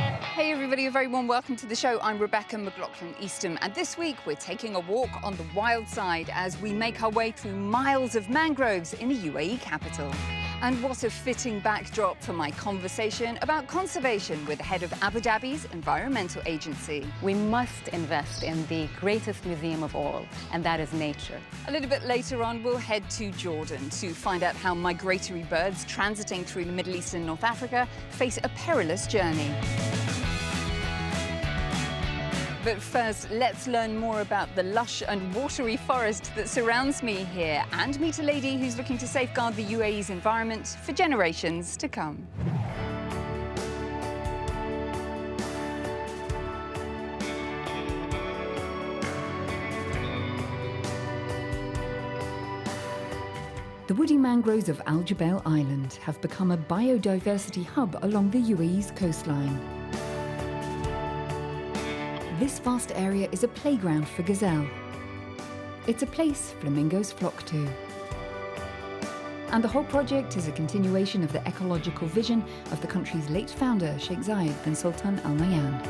Hey everybody, a very warm welcome to the show. I'm Rebecca McLaughlin-Eastham, and this week we're taking a walk on the wild side as we make our way through miles of mangroves in the UAE capital. And what a fitting backdrop for my conversation about conservation with the head of Abu Dhabi's environmental agency. We must invest in the greatest museum of all, and that is nature. A little bit later on, we'll head to Jordan to find out how migratory birds transiting through the Middle East and North Africa face a perilous journey. But first, let's learn more about the lush and watery forest that surrounds me here and meet a lady who's looking to safeguard the UAE's environment for generations to come. The woody mangroves of Jubail Island have become a biodiversity hub along the UAE's coastline. This vast area is a playground for gazelle. It's a place flamingos flock to. And the whole project is a continuation of the ecological vision of the country's late founder, Sheikh Zayed bin Sultan Al Nahyan.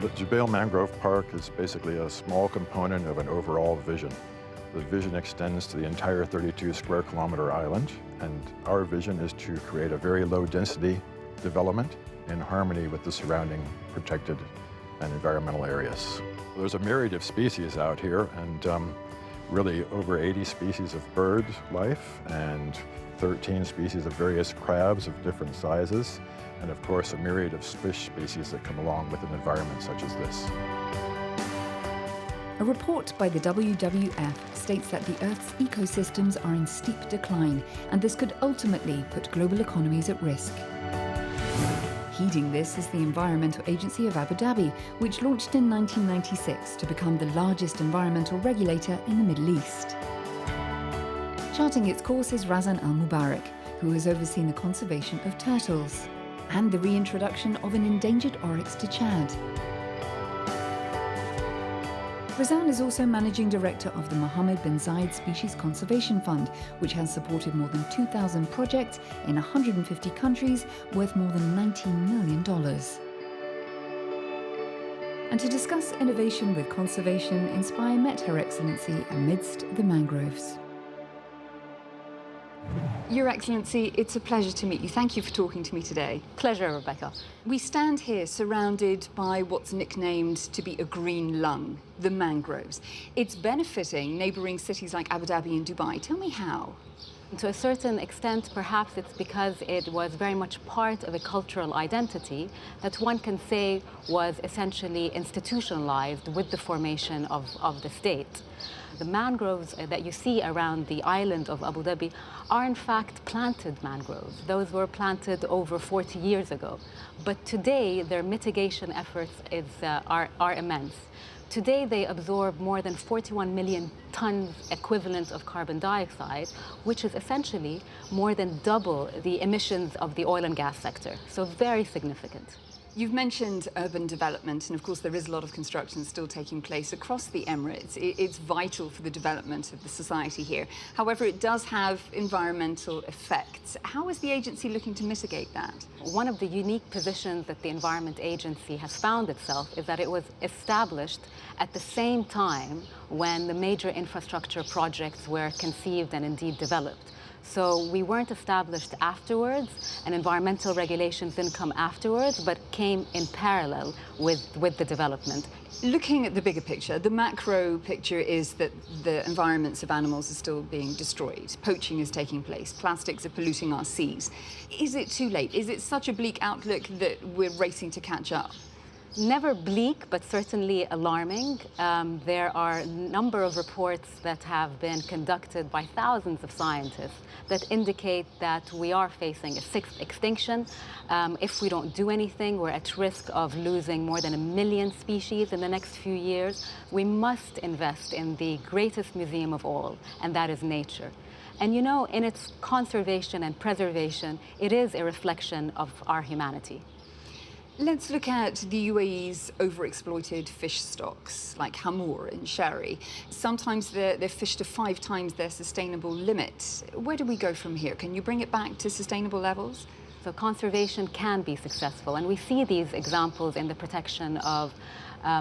The Jubail Mangrove Park is basically a small component of an overall vision. The vision extends to the entire 32 square kilometer island, and our vision is to create a very low density development in harmony with the surrounding protected and environmental areas. There's a myriad of species out here, and really over 80 species of bird life and 13 species of various crabs of different sizes, and of course a myriad of fish species that come along with an environment such as this. A report by the WWF states that the Earth's ecosystems are in steep decline, and this could ultimately put global economies at risk. Heeding this is the environmental agency of Abu Dhabi, which launched in 1996 to become the largest environmental regulator in the Middle East. Charting its course is Razan Al Mubarak, who has overseen the conservation of turtles and the reintroduction of an endangered oryx to Chad. Razan is also managing director of the Mohammed bin Zayed Species Conservation Fund, which has supported more than 2,000 projects in 150 countries worth more than $19 million. And to discuss innovation with conservation, Inspire met Her Excellency amidst the mangroves. Your Excellency, it's a pleasure to meet you. Thank you for talking to me today. Pleasure, Rebecca. We stand here surrounded by what's nicknamed to be a green lung, the mangroves. It's benefiting neighbouring cities like Abu Dhabi and Dubai. Tell me how. To a certain extent, perhaps it's because it was very much part of a cultural identity that one can say was essentially institutionalized with the formation of the state. The mangroves that you see around the island of Abu Dhabi are in fact planted mangroves. Those were planted over 40 years ago. But today, their mitigation efforts are immense. Today, they absorb more than 41 million tons equivalent of carbon dioxide, which is essentially more than double the emissions of the oil and gas sector. So very significant. You've mentioned urban development, and of course there is a lot of construction still taking place across the Emirates. It's vital for the development of the society here. However, it does have environmental effects. How is the agency looking to mitigate that? One of the unique positions that the Environment Agency has found itself is that it was established at the same time when the major infrastructure projects were conceived and indeed developed. So we weren't established afterwards, and environmental regulations didn't come afterwards, but came in parallel with the development. Looking at the bigger picture, the macro picture is that the environments of animals are still being destroyed. Poaching is taking place. Plastics are polluting our seas. Is it too late? Is it such a bleak outlook that we're racing to catch up? Never bleak, but certainly alarming. There are a number of reports that have been conducted by thousands of scientists that indicate that we are facing a sixth extinction. If we don't do anything, we're at risk of losing more than 1 million species in the next few years. We must invest in the greatest museum of all, and that is nature. And you know, in its conservation and preservation, it is a reflection of our humanity. Let's look at the UAE's overexploited fish stocks, like hamur and sherry. Sometimes they're fished to 5 times their sustainable limit. Where do we go from here? Can you bring it back to sustainable levels? So conservation can be successful, and we see these examples in the protection of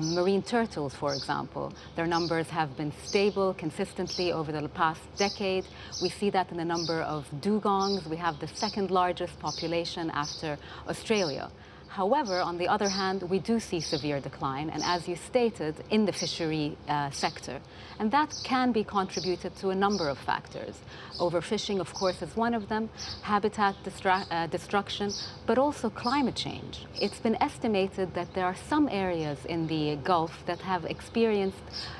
marine turtles, for example. Their numbers have been stable consistently over the past decade. We see that in the number of dugongs. We have the second largest population after Australia. However, on the other hand, we do see severe decline, and as you stated, in the fishery sector. And that can be contributed to a number of factors. Overfishing, of course, is one of them, habitat destruction, but also climate change. It's been estimated that there are some areas in the Gulf that have experienced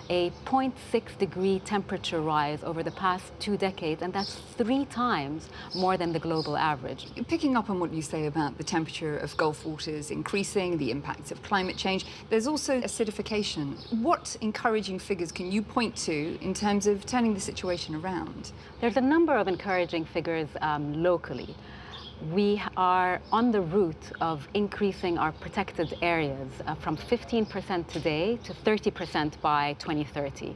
a 0.6 degree temperature rise over the past 2 decades, and that's 3 times more than the global average. Picking up on what you say about the temperature of Gulf waters increasing, the impacts of climate change, there's also acidification. What encouraging figures can you point to in terms of turning the situation around? There's a number of encouraging figures locally. We are on the route of increasing our protected areas from 15% today to 30% by 2030.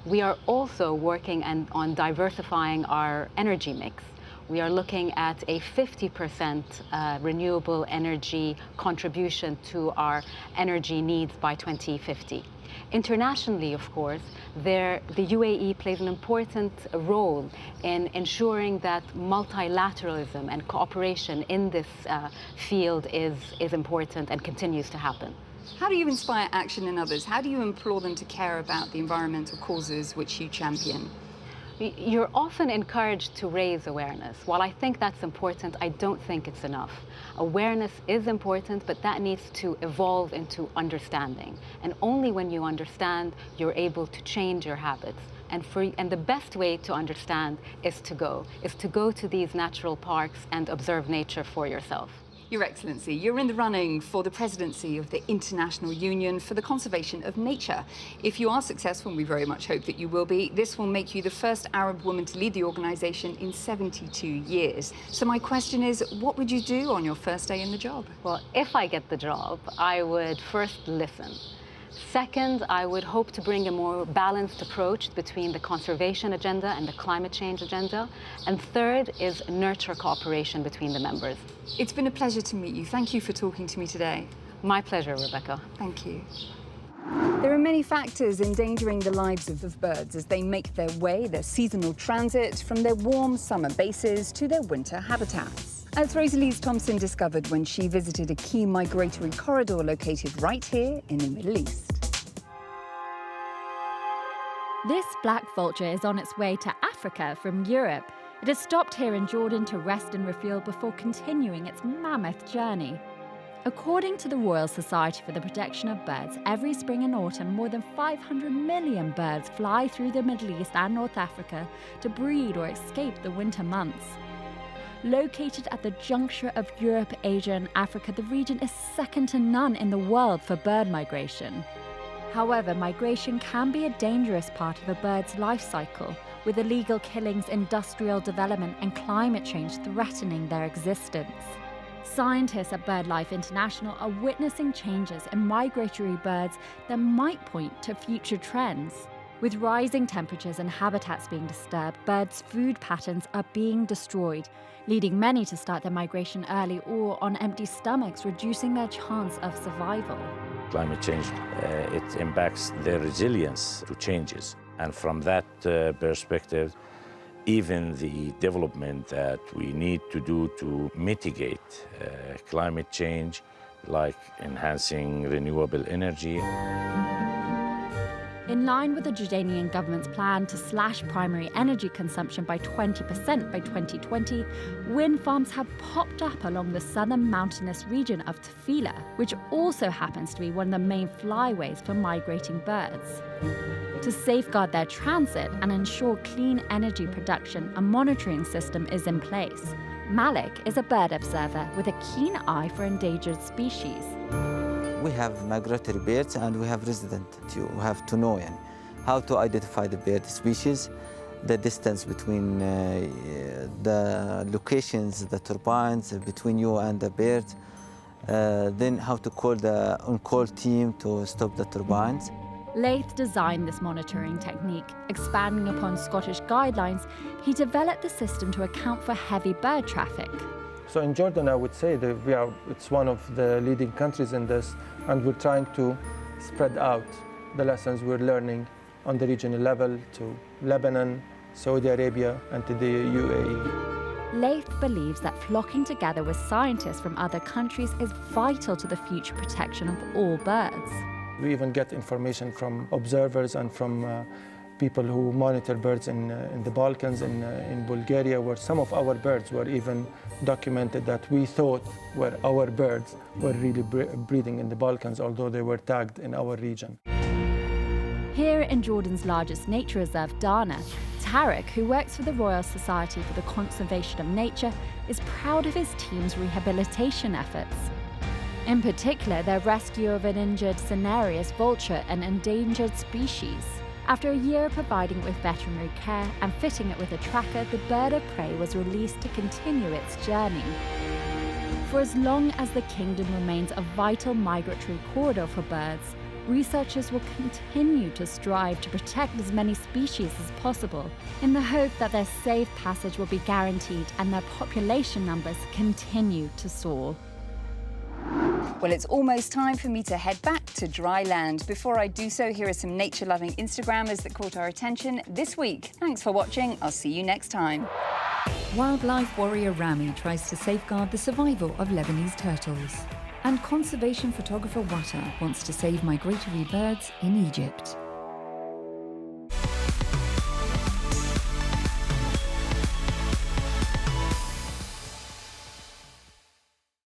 We are also working on diversifying our energy mix. We are looking at a 50% renewable energy contribution to our energy needs by 2050. Internationally, of course, the UAE plays an important role in ensuring that multilateralism and cooperation in this field is important and continues to happen. How do you inspire action in others? How do you implore them to care about the environmental causes which you champion? You're often encouraged to raise awareness. While I think that's important, I don't think it's enough. Awareness is important, but that needs to evolve into understanding. And only when you understand, you're able to change your habits. And the best way to understand is to go to these natural parks and observe nature for yourself. Your Excellency, you're in the running for the presidency of the International Union for the Conservation of Nature. If you are successful, and we very much hope that you will be, this will make you the first Arab woman to lead the organization in 72 years. So my question is, what would you do on your first day in the job? Well, if I get the job, I would first listen. Second, I would hope to bring a more balanced approach between the conservation agenda and the climate change agenda. And third is nurture cooperation between the members. It's been a pleasure to meet you. Thank you for talking to me today. My pleasure, Rebecca. Thank you. There are many factors endangering the lives of birds as they make their seasonal transit from their warm summer bases to their winter habitats. As Rosalise Thompson discovered when she visited a key migratory corridor located right here in the Middle East. This black vulture is on its way to Africa from Europe. It has stopped here in Jordan to rest and refuel before continuing its mammoth journey. According to the Royal Society for the Protection of Birds, every spring and autumn, more than 500 million birds fly through the Middle East and North Africa to breed or escape the winter months. Located at the juncture of Europe, Asia and Africa, the region is second to none in the world for bird migration. However, migration can be a dangerous part of a bird's life cycle, with illegal killings, industrial development and climate change threatening their existence. Scientists at BirdLife International are witnessing changes in migratory birds that might point to future trends. With rising temperatures and habitats being disturbed, birds' food patterns are being destroyed, leading many to start their migration early or on empty stomachs, reducing their chance of survival. Climate change, it impacts their resilience to changes. And from that perspective, even the development that we need to do to mitigate climate change, like enhancing renewable energy. In line with the Jordanian government's plan to slash primary energy consumption by 20% by 2020, wind farms have popped up along the southern mountainous region of Tafila, which also happens to be one of the main flyways for migrating birds. To safeguard their transit and ensure clean energy production, a monitoring system is in place. Malik is a bird observer with a keen eye for endangered species. We have migratory birds and we have resident. You have to know how to identify the bird species, the distance between the locations, the turbines between you and the bird, then how to call the on-call team to stop the turbines. Laith designed this monitoring technique. Expanding upon Scottish guidelines, he developed the system to account for heavy bird traffic. So in Jordan, I would say that it's one of the leading countries in this, and we're trying to spread out the lessons we're learning on the regional level to Lebanon, Saudi Arabia, and to the UAE. Laith believes that flocking together with scientists from other countries is vital to the future protection of all birds. We even get information from observers and from people who monitor birds in the Balkans, in Bulgaria, where some of our birds were even documented that we thought were our birds were really breeding in the Balkans, although they were tagged in our region. Here in Jordan's largest nature reserve, Dana, Tarek, who works for the Royal Society for the Conservation of Nature, is proud of his team's rehabilitation efforts. In particular, their rescue of an injured Cinereus vulture, an endangered species. After a year of providing it with veterinary care and fitting it with a tracker, the bird of prey was released to continue its journey. For as long as the kingdom remains a vital migratory corridor for birds, researchers will continue to strive to protect as many species as possible, in the hope that their safe passage will be guaranteed and their population numbers continue to soar. Well, it's almost time for me to head back to dry land. Before I do so, here are some nature-loving Instagrammers that caught our attention this week. Thanks for watching. I'll see you next time. Wildlife warrior Rami tries to safeguard the survival of Lebanese turtles. And conservation photographer Wata wants to save migratory birds in Egypt.